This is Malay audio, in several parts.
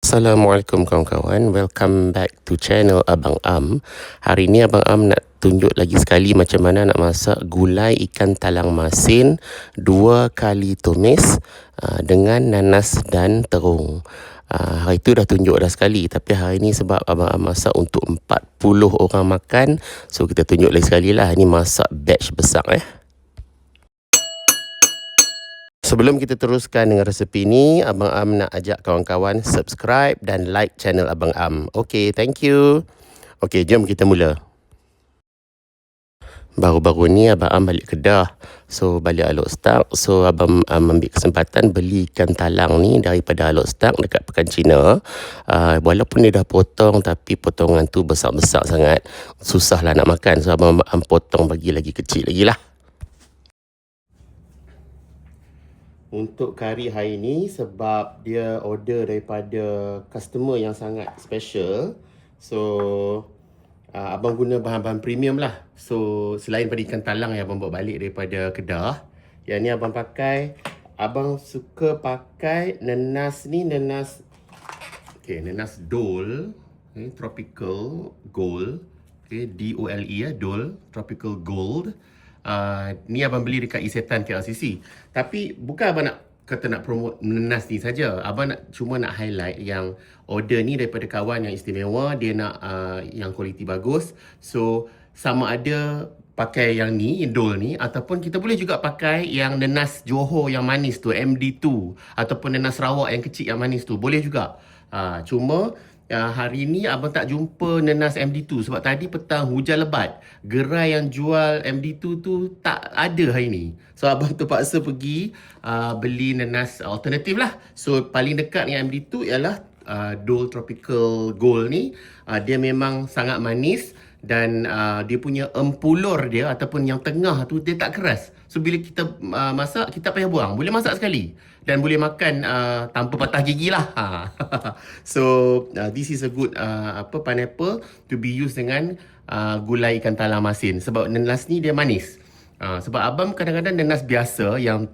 Assalamualaikum kawan-kawan, welcome back to channel Abang Am. Hari ni Abang Am nak tunjuk lagi sekali macam mana nak masak gulai ikan talang masin 2 kali tumis dengan nanas dan terung. Hari tu dah tunjuk dah sekali, tapi hari ni sebab Abang Am masak untuk 40 orang makan, so kita tunjuk lagi sekali lah. Ini masak batch besar Sebelum kita teruskan dengan resepi ni, Abang Am nak ajak kawan-kawan subscribe dan like channel Abang Am. Okay, thank you. Okay, jom kita mula. Baru-baru ni Abang Am balik Kedah. So, balik Alok Start. So, Abang Am ambil kesempatan beli ikan talang ni daripada Alok Start dekat Pekan Cina. Walaupun dia dah potong, tapi potongan tu besar-besar sangat. Susah lah nak makan. So, Abang Am potong bagi lagi kecil lagi lah. Untuk kari hari ni, sebab dia order daripada customer yang sangat special, so abang guna bahan-bahan premium lah. So selain pada ikan talang yang abang bawa balik daripada Kedah, yang ni abang pakai, abang suka pakai nanas ni, nanas Dole, Tropical Gold, D-O-L-E Dole Tropical Gold. Ni abang beli dekat Isetan KLCC. Tapi bukan abang nak kata nak promote nanas ni saja. Abang cuma nak highlight yang order ni daripada kawan yang istimewa. Dia nak yang kualiti bagus. So sama ada pakai yang ni, Dole ni, ataupun kita boleh juga pakai yang nanas Johor yang manis tu, MD2, ataupun nanas Sarawak yang kecil yang manis tu. Boleh juga. Cuma hari ni abang tak jumpa nanas MD2 sebab tadi petang hujan lebat. Gerai yang jual MD2 tu tak ada hari ni. So abang terpaksa pergi beli nanas alternatif lah. So paling dekat dengan MD2 ialah Dole Tropical Gold ni. Dia memang sangat manis dan dia punya empulur dia ataupun yang tengah tu dia tak keras. So bila kita masak, kita payah buang. Boleh masak sekali dan boleh makan tanpa patah gigi lah. So this is a good pineapple to be used dengan gulai ikan talang masin. Sebab nanas ni dia manis. Sebab abang kadang-kadang nanas biasa yang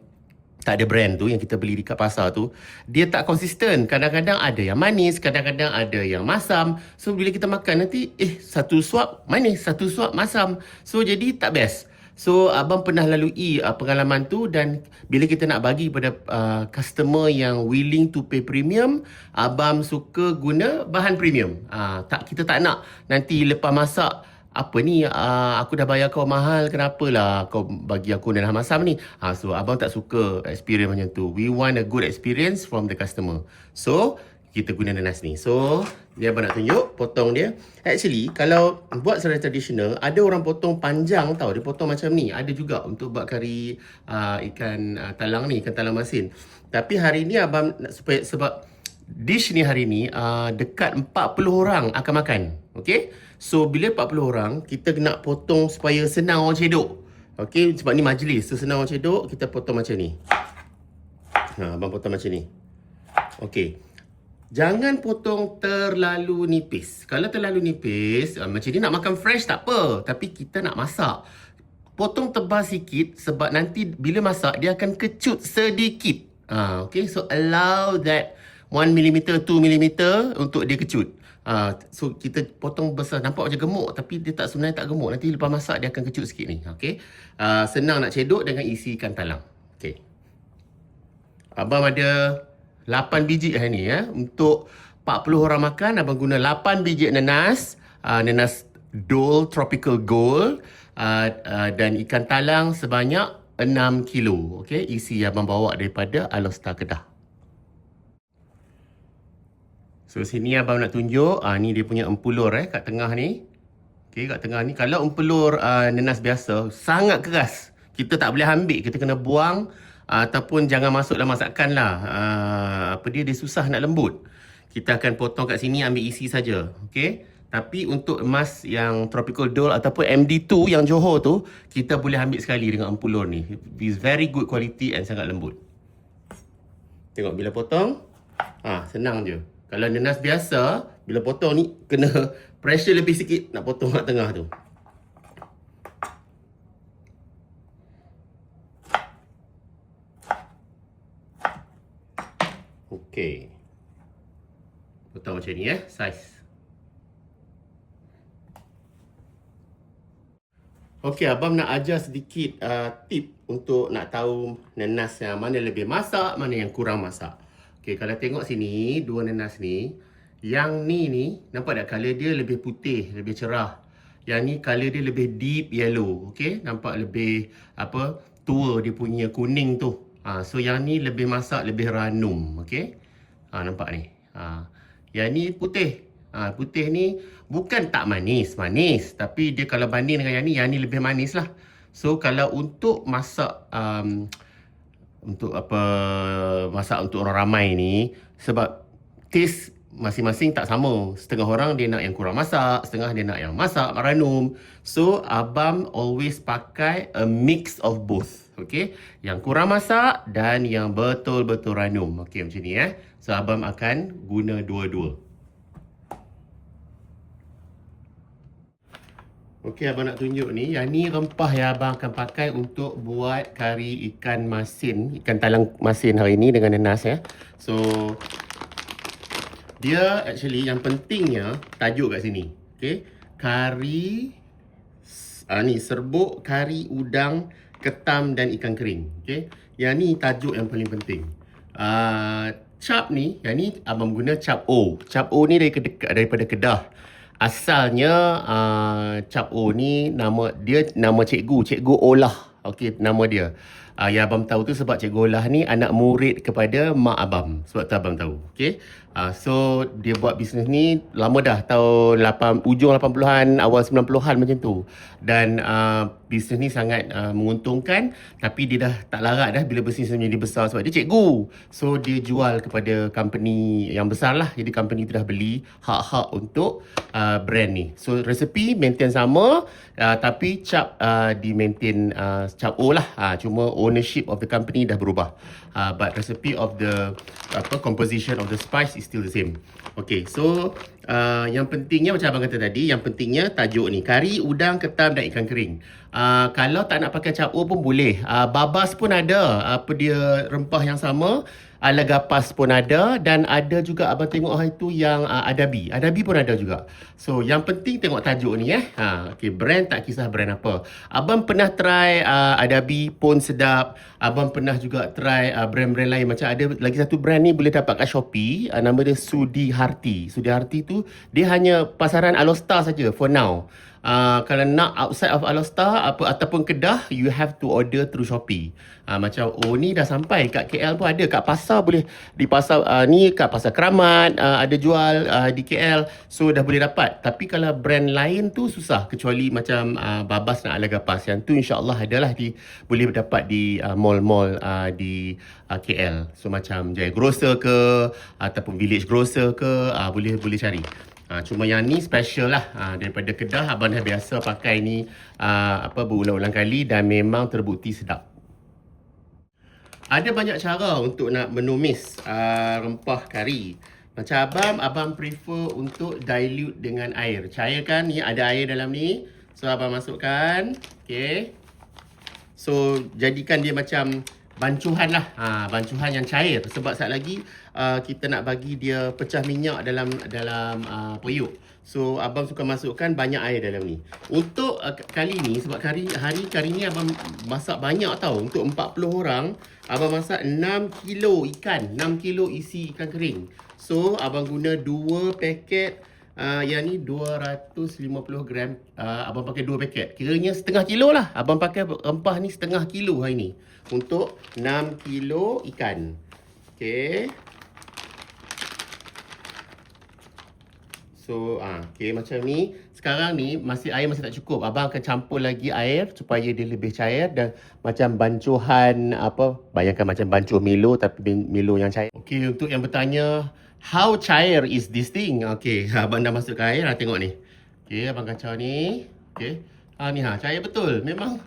tak ada brand tu, yang kita beli dekat pasar tu, dia tak konsisten. Kadang-kadang ada yang manis, kadang-kadang ada yang masam. So bila kita makan nanti, satu suap manis, satu suap masam. So jadi tak best. So abang pernah lalui pengalaman tu, dan bila kita nak bagi pada customer yang willing to pay premium, abang suka guna bahan premium. Kita tak nak nanti lepas masak, apa ni, aku dah bayar kau mahal, kenapalah kau bagi aku nanas masam ni. So abang tak suka experience macam tu. We want a good experience from the customer. So kita guna nanas ni. So dia abang nak tunjuk potong dia. Actually kalau buat secara tradisional, ada orang potong panjang tau. Dia potong macam ni. Ada juga untuk buat kari ikan talang ni, ikan talang masin. Tapi hari ni abang sebab dish ni hari ni dekat 40 orang akan makan. Okay, so bila 40 orang, kita nak potong supaya senang orang cedok. Okay, sebab ni majlis, so senang orang cedok, kita potong macam ni. Abang potong macam ni. Okay, jangan potong terlalu nipis. Kalau terlalu nipis, macam ni nak makan fresh tak apa, tapi kita nak masak, potong tebal sikit sebab nanti bila masak dia akan kecut sedikit. Okay, so allow that 1mm, 2mm untuk dia kecut. So kita potong besar, nampak macam gemuk tapi dia tak, sebenarnya tak gemuk. Nanti lepas masak dia akan kecut sikit ni. Okay, senang nak cedok dengan isi ikan talang. Okay, abang ada 8 biji hari ni untuk 40 orang makan. Abang guna 8 biji nanas, nanas Dole Tropical Gold, dan ikan talang sebanyak 6 kilo. Okay, isi abang bawa daripada Alok Star Kedah. So sini abang nak tunjuk, ni dia punya empulur kat tengah ni. Okay, kat tengah ni. Kalau empulur nanas biasa, sangat keras. Kita tak boleh ambil, kita kena buang. Ataupun jangan masuk dalam masakan lah. Dia susah nak lembut. Kita akan potong kat sini, ambil isi saja. Okay, tapi untuk emas yang Tropical Dole ataupun MD2 yang Johor tu, kita boleh ambil sekali dengan empulur ni. It's very good quality and sangat lembut. Tengok bila potong, senang je. Kalau nanas biasa, bila potong ni, kena pressure lebih sikit nak potong kat tengah tu. Okay. Potong macam ni saiz. Okey, abang nak ajar sedikit tip untuk nak tahu nanas yang mana lebih masak, mana yang kurang masak. Okey, kalau tengok sini, dua nanas ni, yang ni nampak tak color dia lebih putih, lebih cerah. Yang ni color dia lebih deep yellow, okey? Nampak lebih tua dia punya kuning tu. So yang ni lebih masak, lebih ranum, okey? Nampak ni. Yang ni putih. Putih ni bukan tak manis, tapi dia kalau banding dengan yang ni lebih manis lah. So kalau untuk masak masak untuk orang ramai ni, sebab taste masing-masing tak sama. Setengah orang dia nak yang kurang masak, setengah dia nak yang masak ranum. So abang always pakai a mix of both. Okay, yang kurang masak dan yang betul-betul ranum. Okay, macam ni So abang akan guna dua-dua. Okey, abang nak tunjuk ni. Yang ni rempah yang abang akan pakai untuk buat kari ikan masin, ikan talang masin hari ni dengan nanas So, dia actually yang pentingnya tajuk kat sini. Okey, kari ni serbuk kari udang, ketam dan ikan kering. Okey, yang ni tajuk yang paling penting. Cap ni, yang ni abang guna cap O. Cap O ni daripada Kedah. Asalnya cap O ni nama cikgu Olah. Okey, nama dia. Yang abang tahu tu sebab cikgu Olah ni anak murid kepada mak abang. Sebab tu abang tahu. Okey. So dia buat bisnes ni lama dah, tahun ujung 80-an, awal 90-an macam tu. Dan bisnes ni sangat menguntungkan, tapi dia dah tak larat dah bila bisnes menjadi besar sebab dia cikgu. So dia jual kepada company yang besar lah. Jadi company tu dah beli hak-hak untuk brand ni. So resepi maintain sama, tapi cap di maintain cap O lah. Cuma ownership of the company dah berubah. But recipe of the composition of the spice is still the same. Okay, so yang pentingnya macam abang kata tadi, yang pentingnya tajuk ni, kari udang, ketam dan ikan kering. Kalau tak nak pakai cap O pun boleh. Babas pun ada, dia rempah yang sama. Lagapas pun ada, dan ada juga abang tengok hari tu yang adabi. Adabi pun ada juga. So yang penting tengok tajuk ni Okay, brand tak kisah brand apa. Abang pernah try adabi pun sedap. Abang pernah juga try brand-brand lain, macam ada lagi satu brand ni boleh dapat kat Shopee, nama dia Sudi Harti. Sudi Harti tu dia hanya pasaran Alostar saja for now. Kalau nak outside of Alostar ataupun Kedah, you have to order through Shopee. Macam ni dah sampai kat KL pun ada, kat pasar boleh, di pasar ni kat Pasar Keramat ada jual di KL, so dah boleh dapat. Tapi kalau brand lain tu susah, kecuali macam Babas dan Alagapas, yang tu insya-Allah adalah boleh dapat di mall-mall di KL. So macam Jaya Grocer ke ataupun Village Grocer ke, boleh cari. Cuma yang ni special lah, daripada Kedah. Abang dah biasa pakai ni berulang-ulang kali dan memang terbukti sedap. Ada banyak cara untuk nak menumis rempah kari. Macam abang prefer untuk dilute dengan air. Cairkan ni, ada air dalam ni. So abang masukkan. Okay. So jadikan dia macam bancuhan lah, bancuhan yang cair. Sebab saat lagi kita nak bagi dia pecah minyak dalam periuk. So abang suka masukkan banyak air dalam ni. Untuk kali ni, sebab kari ni abang masak banyak tau. Untuk 40 orang, abang masak 6 kilo ikan, 6 kilo isi ikan kering. So abang guna 2 paket, yang ni 250 gram. Abang pakai 2 paket. Kiranya setengah kilo lah. Abang pakai rempah ni setengah kilo hari ni untuk 6 kilo ikan. Okay. So, okay, macam ni. Sekarang ni air masih tak cukup. Abang akan campur lagi air supaya dia lebih cair dan macam bancuhan bayangkan macam bancuh Milo, tapi Milo yang cair. Okay, untuk yang bertanya, how cair is this thing? Okay, abang dah masukkan air, tengok ni. Okay, abang kacau ni. Okay. Ni cair betul. Memang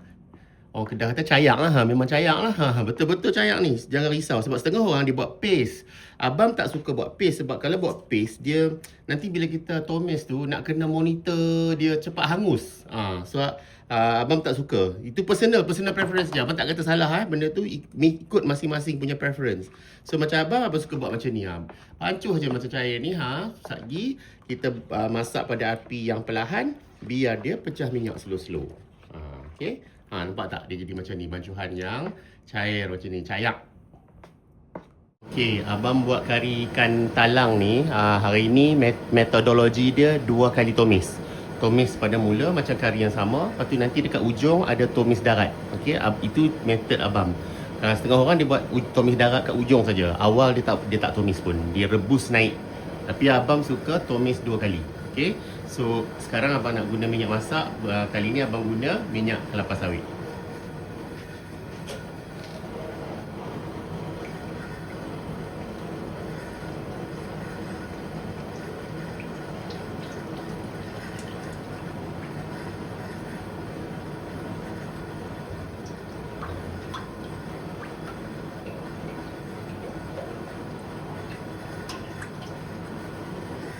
Orang Kedah kata cayak lah, memang cayak lah. Betul-betul cayak ni, jangan risau. Sebab setengah orang dia buat paste. Abang tak suka buat paste sebab kalau buat paste, dia nanti bila kita tumis tu, nak kena monitor dia cepat hangus. Sebab abang tak suka. Itu personal preference je. Abang tak kata salah benda tu ikut masing-masing punya preference. So macam abang suka buat macam ni. Pancuh je macam cair ni. Satgi kita masak pada api yang perlahan, biar dia pecah minyak slow-slow. Okay. Nampak tak dia jadi macam ni, bancuhan yang cair macam ni, cayak. Okey, abang buat kari ikan talang ni. Hari ni metodologi dia 2 kali tumis. Tumis pada mula macam kari yang sama, lepas tu nanti dekat ujung ada tumis darat. Okey, itu metod abang. Setengah orang dia buat tumis darat kat ujung saja. Awal dia tak tumis pun, dia rebus naik. Tapi abang suka tumis 2 kali. Okey. So sekarang abang nak guna minyak masak. Kali ni abang guna minyak kelapa sawit.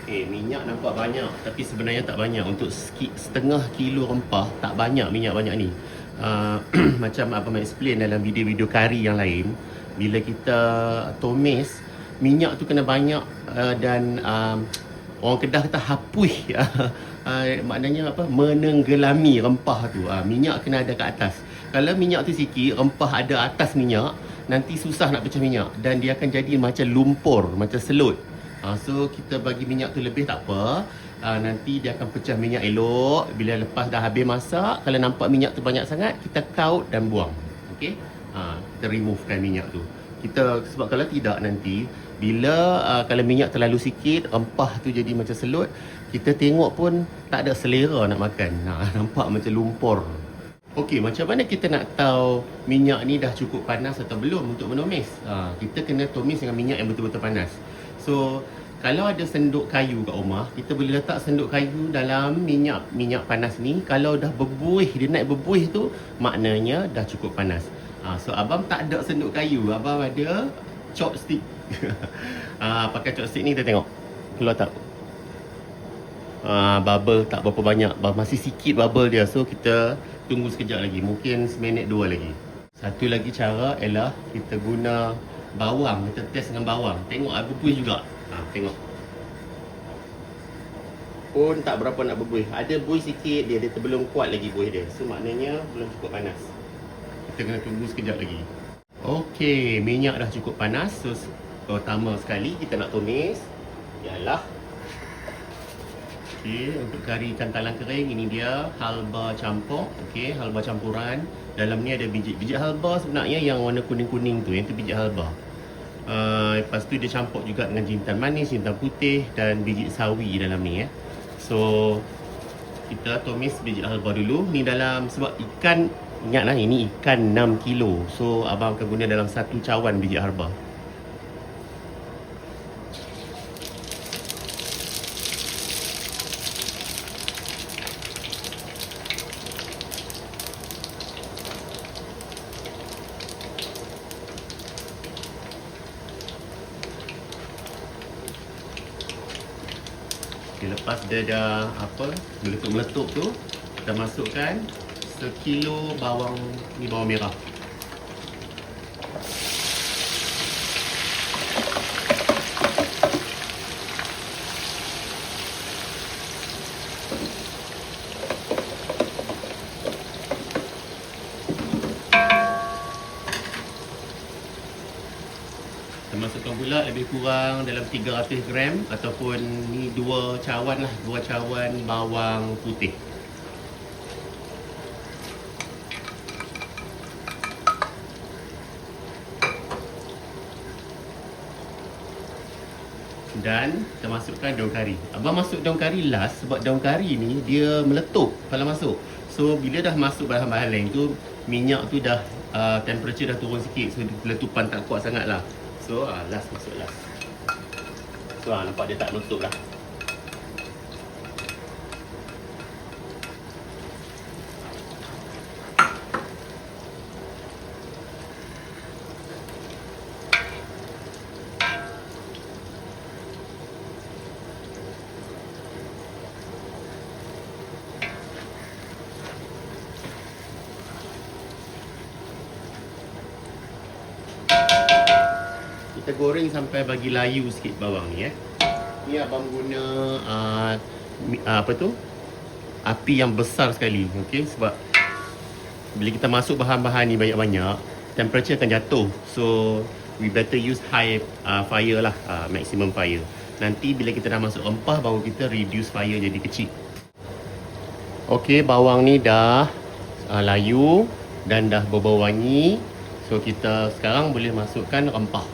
Minyak nampak banyak tapi sebenarnya tak banyak. Untuk setengah kilo rempah tak banyak minyak banyak ni. Macam abang explain dalam video-video kari yang lain, bila kita tumis, minyak tu kena banyak dan orang Kedah kata hapui. Maknanya apa? Menenggelami rempah tu. Minyak kena ada kat atas. Kalau minyak tu sikit, rempah ada atas minyak, nanti susah nak pecah minyak dan dia akan jadi macam lumpur, macam selut. So kita bagi minyak tu lebih tak apa. Nanti dia akan pecah minyak elok. Bila lepas dah habis masak, kalau nampak minyak tu banyak sangat, kita kaut dan buang. Okey. Kita removekan minyak tu. Sebab kalau tidak nanti, bila kalau minyak terlalu sikit, rempah tu jadi macam selut, kita tengok pun tak ada selera nak makan. Nampak macam lumpur. Okey, macam mana kita nak tahu minyak ni dah cukup panas atau belum untuk menumis? Kita kena tumis dengan minyak yang betul-betul panas. So, kalau ada senduk kayu kat rumah, kita boleh letak senduk kayu dalam minyak panas ni. Kalau dah berbuih, dia naik berbuih tu, maknanya dah cukup panas. So, abang tak ada senduk kayu, abang ada chopstick. Pakai chopstick ni kita tengok keluar tak? Bubble tak berapa banyak, masih sikit bubble dia. So, kita tunggu sekejap lagi, mungkin seminit 2 lagi. Satu lagi cara ialah kita guna bawang, kita test dengan bawang. Tengok berbuih juga. Tengok. Pun tak berapa nak berbuih. Ada buih sikit, dia belum kuat lagi buih dia. So maknanya belum cukup panas. Kita kena tunggu sekejap lagi. Okey, minyak dah cukup panas. So pertama sekali kita nak tumis ialah untuk kari ikan talang kering, ini dia halba campur. Halba campuran. Dalam ni ada biji halba sebenarnya yang warna kuning-kuning tu, yang tu biji halba. Lepas tu dia campur juga dengan jintan manis, jintan putih dan biji sawi dalam ni. So kita tumis biji halba dulu. Ni dalam, sebab ikan, ingatlah ini ikan 6 kilo. So abang akan guna dalam 1 cawan biji halba. Lepas dia dah meletup tu, kita masukkan sekilo bawang merah. Kita masukkan pula lebih kurang dalam 300 gram ataupun ni 2 cawan lah, 2 cawan bawang putih. Dan kita masukkan daun kari. Abang masuk daun kari last sebab daun kari ni dia meletup kalau masuk. So bila dah masuk bahan-bahan lain tu, minyak tu dah temperature dah turun sikit. So letupan tak kuat sangat lah. So last masuk last. So nampak dia tak menutup dah. kita goreng sampai bagi layu sikit bawang ni Ni abang guna apa tu? Api yang besar sekali, okey, sebab bila kita masuk bahan-bahan ni banyak-banyak, temperature akan jatuh. So we better use high fire lah, maximum fire. Nanti bila kita dah masuk rempah, baru kita reduce fire jadi kecil. Okey, bawang ni dah layu dan dah berbau wangi. So kita sekarang boleh masukkan rempah.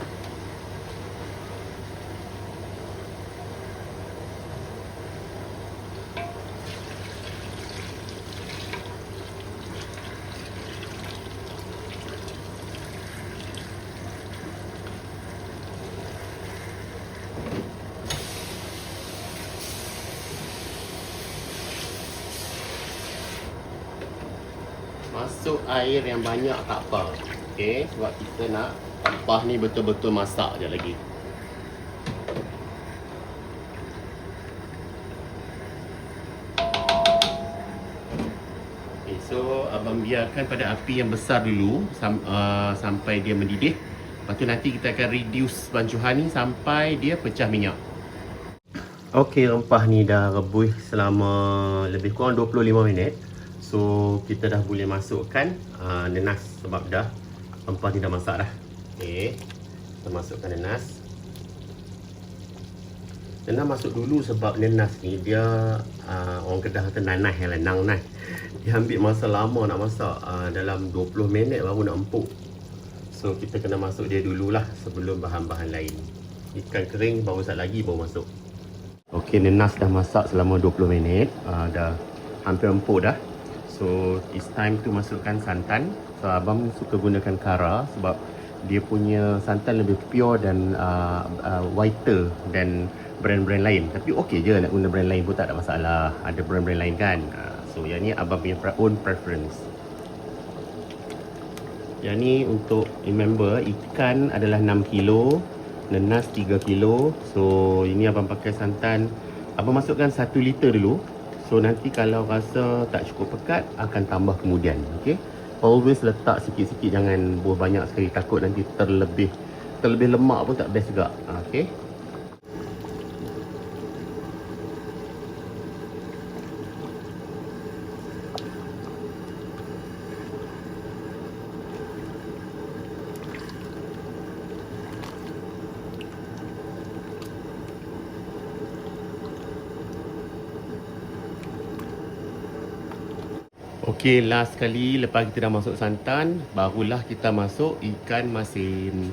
Masuk air yang banyak tak apa. Okey, sebab kita nak rempah ni betul-betul masak je lagi. Okay, so abang biarkan pada api yang besar dulu sampai dia mendidih. Lepas tu nanti kita akan reduce bancuhan ni sampai dia pecah minyak. Okey, rempah ni dah rebus selama lebih kurang 25 minit. So kita dah boleh masukkan nenas sebab dah rempah ni dah masak dah. Okey, kita masukkan nenas. Nenas masuk dulu sebab nenas ni dia orang Kedah kata nanah lah, nang-nah. Dia ambil masa lama nak masak, dalam 20 minit baru nak empuk. So kita kena masuk dia dululah sebelum bahan-bahan lain. Ikan kering baru sat lagi baru masuk. Okey, nenas dah masak selama 20 minit, dah hampir empuk dah. So it's time to masukkan santan. So abang suka gunakan Kara sebab dia punya santan lebih pure dan whiter dan brand-brand lain. Tapi okey je nak guna brand lain pun tak ada masalah. Ada brand-brand lain kan. So yang ni abang punya own preference. Yang ni untuk remember, ikan adalah 6 kilo, nenas 3 kilo. So ini abang pakai santan. Abang masukkan 1 liter dulu. So nanti kalau rasa tak cukup pekat, akan tambah kemudian. Okay, always letak sikit-sikit, jangan buah banyak sekali, takut nanti terlebih lemak pun tak best juga. Okay. Okey, last sekali lepas kita dah masuk santan, barulah kita masuk ikan masin.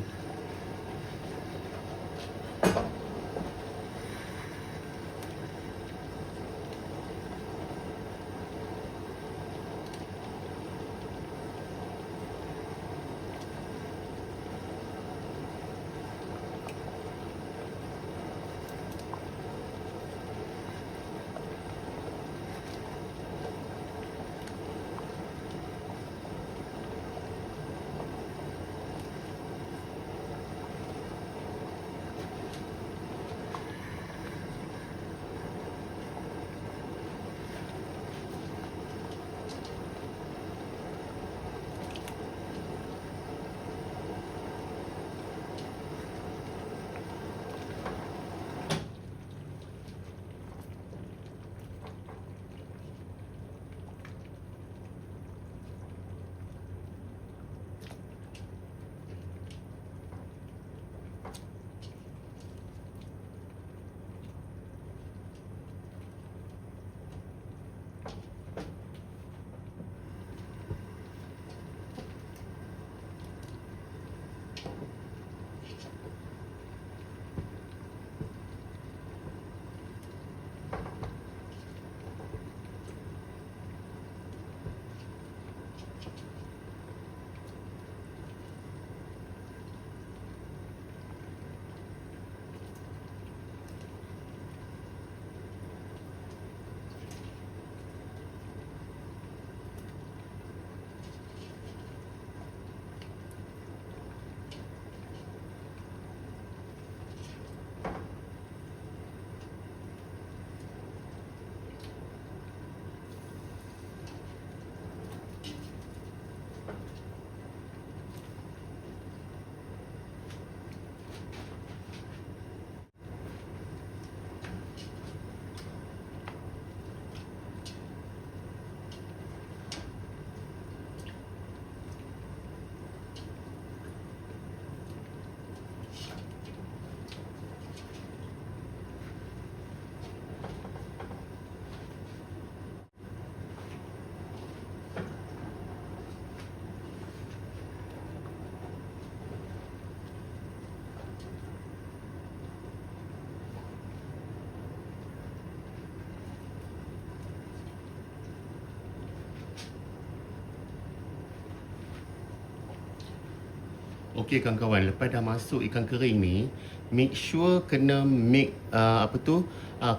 Okey kawan-kawan, lepas dah masuk ikan kering ni, make sure kena make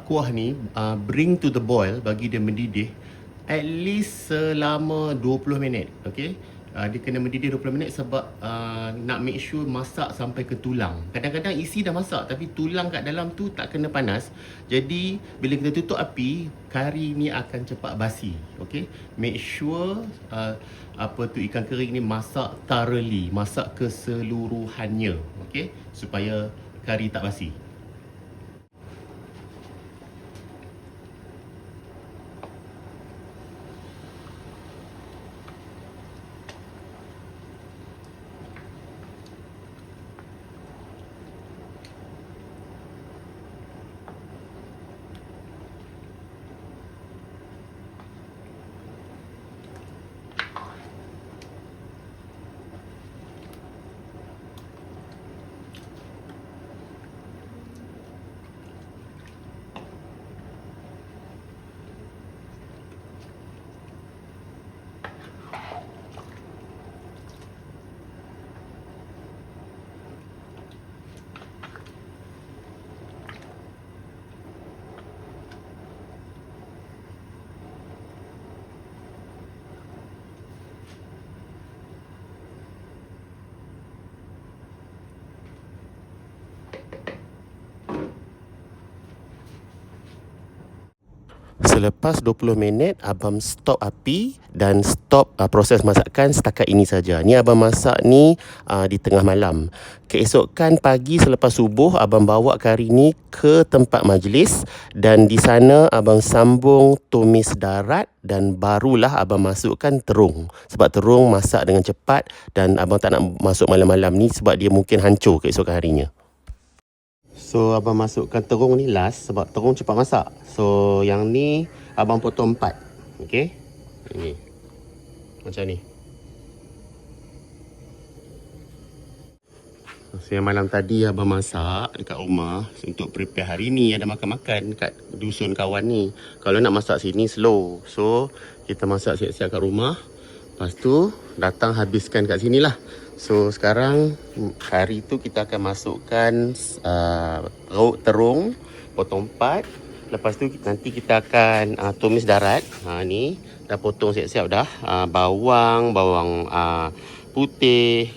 kuah ni bring to the boil, bagi dia mendidih at least selama 20 minit. Okey. Dia kena mendidih 20 minit sebab nak make sure masak sampai ke tulang. Kadang-kadang isi dah masak tapi tulang kat dalam tu tak kena panas. Jadi bila kita tutup api, kari ni akan cepat basi. Okey. Make sure ikan kering ni masak thoroughly, masak keseluruhannya. Okey, supaya kari tak basi. Selepas 20 minit, abang stop api dan stop proses masakan setakat ini saja. Ni abang masak ni di tengah malam. Keesokan pagi selepas subuh, abang bawa kari ni ke tempat majlis dan di sana abang sambung tumis darat dan barulah abang masukkan terung. Sebab terung masak dengan cepat dan abang tak nak masuk malam-malam ni sebab dia mungkin hancur keesokan harinya. So abang masukkan terung ni last sebab terung cepat masak. So yang ni abang potong 4. Okey. Ini. Macam ni. So yang malam tadi abang masak dekat rumah untuk prepare hari ni, ada makan-makan kat dusun kawan ni. Kalau nak masak sini slow. So kita masak siap-siap kat rumah. Lepas tu datang habiskan kat sini lah. So sekarang kari tu kita akan masukkan terung potong 4. Lepas tu nanti kita akan tumis darat. Ni dah potong siap-siap dah. Bawang putih,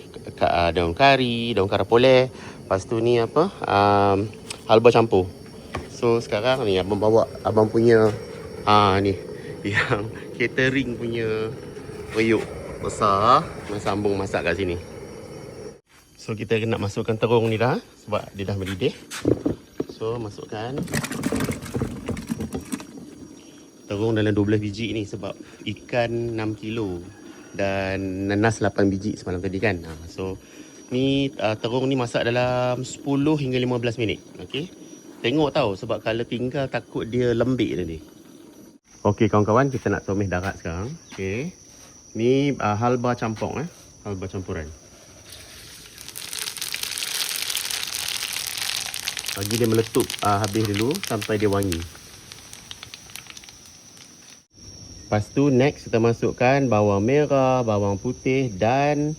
daun kari, daun karapoleh. Lepas tu ni halba campur. So sekarang ni abang bawa abang punya ni yang catering punya periuk besar, sambung masak kat sini. So kita nak masukkan terung ni dah sebab dia dah mendidih. So masukkan terung dalam 12 biji ni sebab ikan 6 kilo dan nanas 8 biji semalam tadi kan. So ni terung ni masak dalam 10 hingga 15 minit. Okey. Tengok tahu sebab kalau tinggal takut dia lembik tadi. Okey kawan-kawan, kita nak tumis darat sekarang. Okey. Ni halba campur halba campuran. Bagi dia meletup habis dulu sampai dia wangi. Lepas tu next kita masukkan bawang merah, bawang putih dan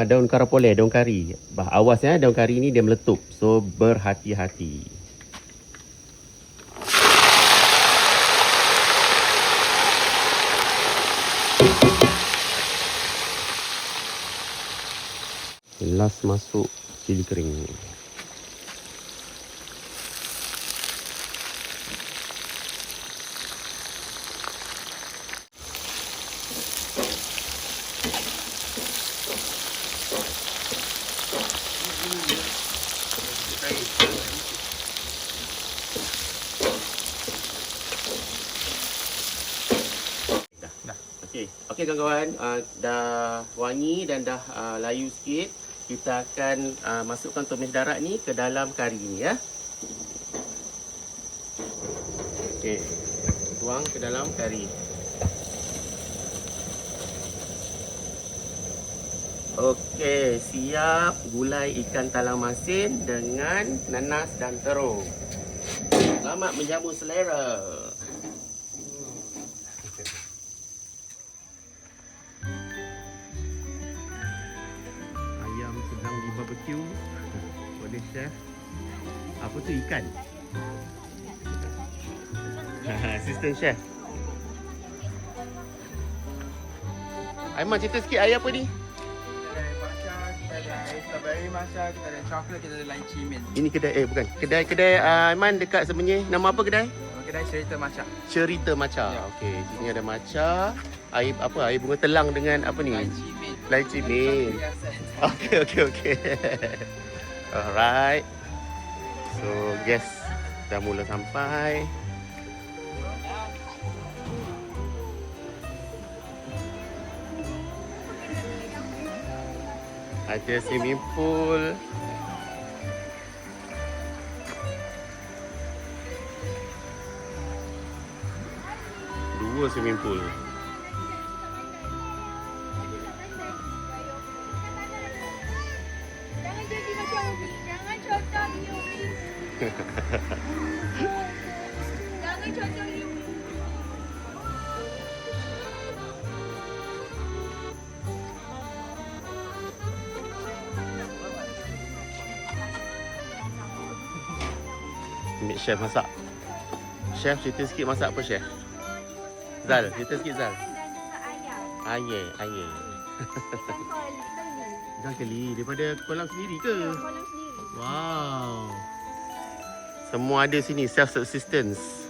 daun karapoleh, daun kari. Awas daun kari ni dia meletup. So berhati-hati. Last masuk cili kering. Okey kawan-kawan, dah wangi dan dah layu sikit. Kita akan masukkan tumis darat ni ke dalam kari ni ya. Okey. Tuang ke dalam kari. Okey, siap gulai ikan talang masin dengan nanas dan terung. Selamat menjamu selera. Ayam sedang barbecue. Oleh chef. Apa tu, ikan? Assistant chef. Aiman, cerita sikit air apa ni? Kita ada matcha, kita ada strawberry matcha, kita ada coklat, kita ada lychee mint. Ini kedai, bukan. Kedai Aiman dekat sebenarnya. Nama apa kedai? Kedai cerita matcha. Cerita Matcha. Ya. Okey, sini ada matcha. Air apa? Air bunga telang dengan apa ni? Lychee mint. Lychee mint. Okey. Alright. So, guest dah mula sampai. Ada swimming pool. Dua swimming pool. Jangan jadi macam Umi. Jangan contoh Umi. Jangan contoh Umi. Ambil chef masak. Chef, cerita sikit masak apa, chef? Zal, cerita sikit, Zal. Dan juga ayam. Air. Ikan koli. Dah kali daripada kolam sendiri ke? Kolam sendiri. Wow. Semua ada sini, self-subsistence.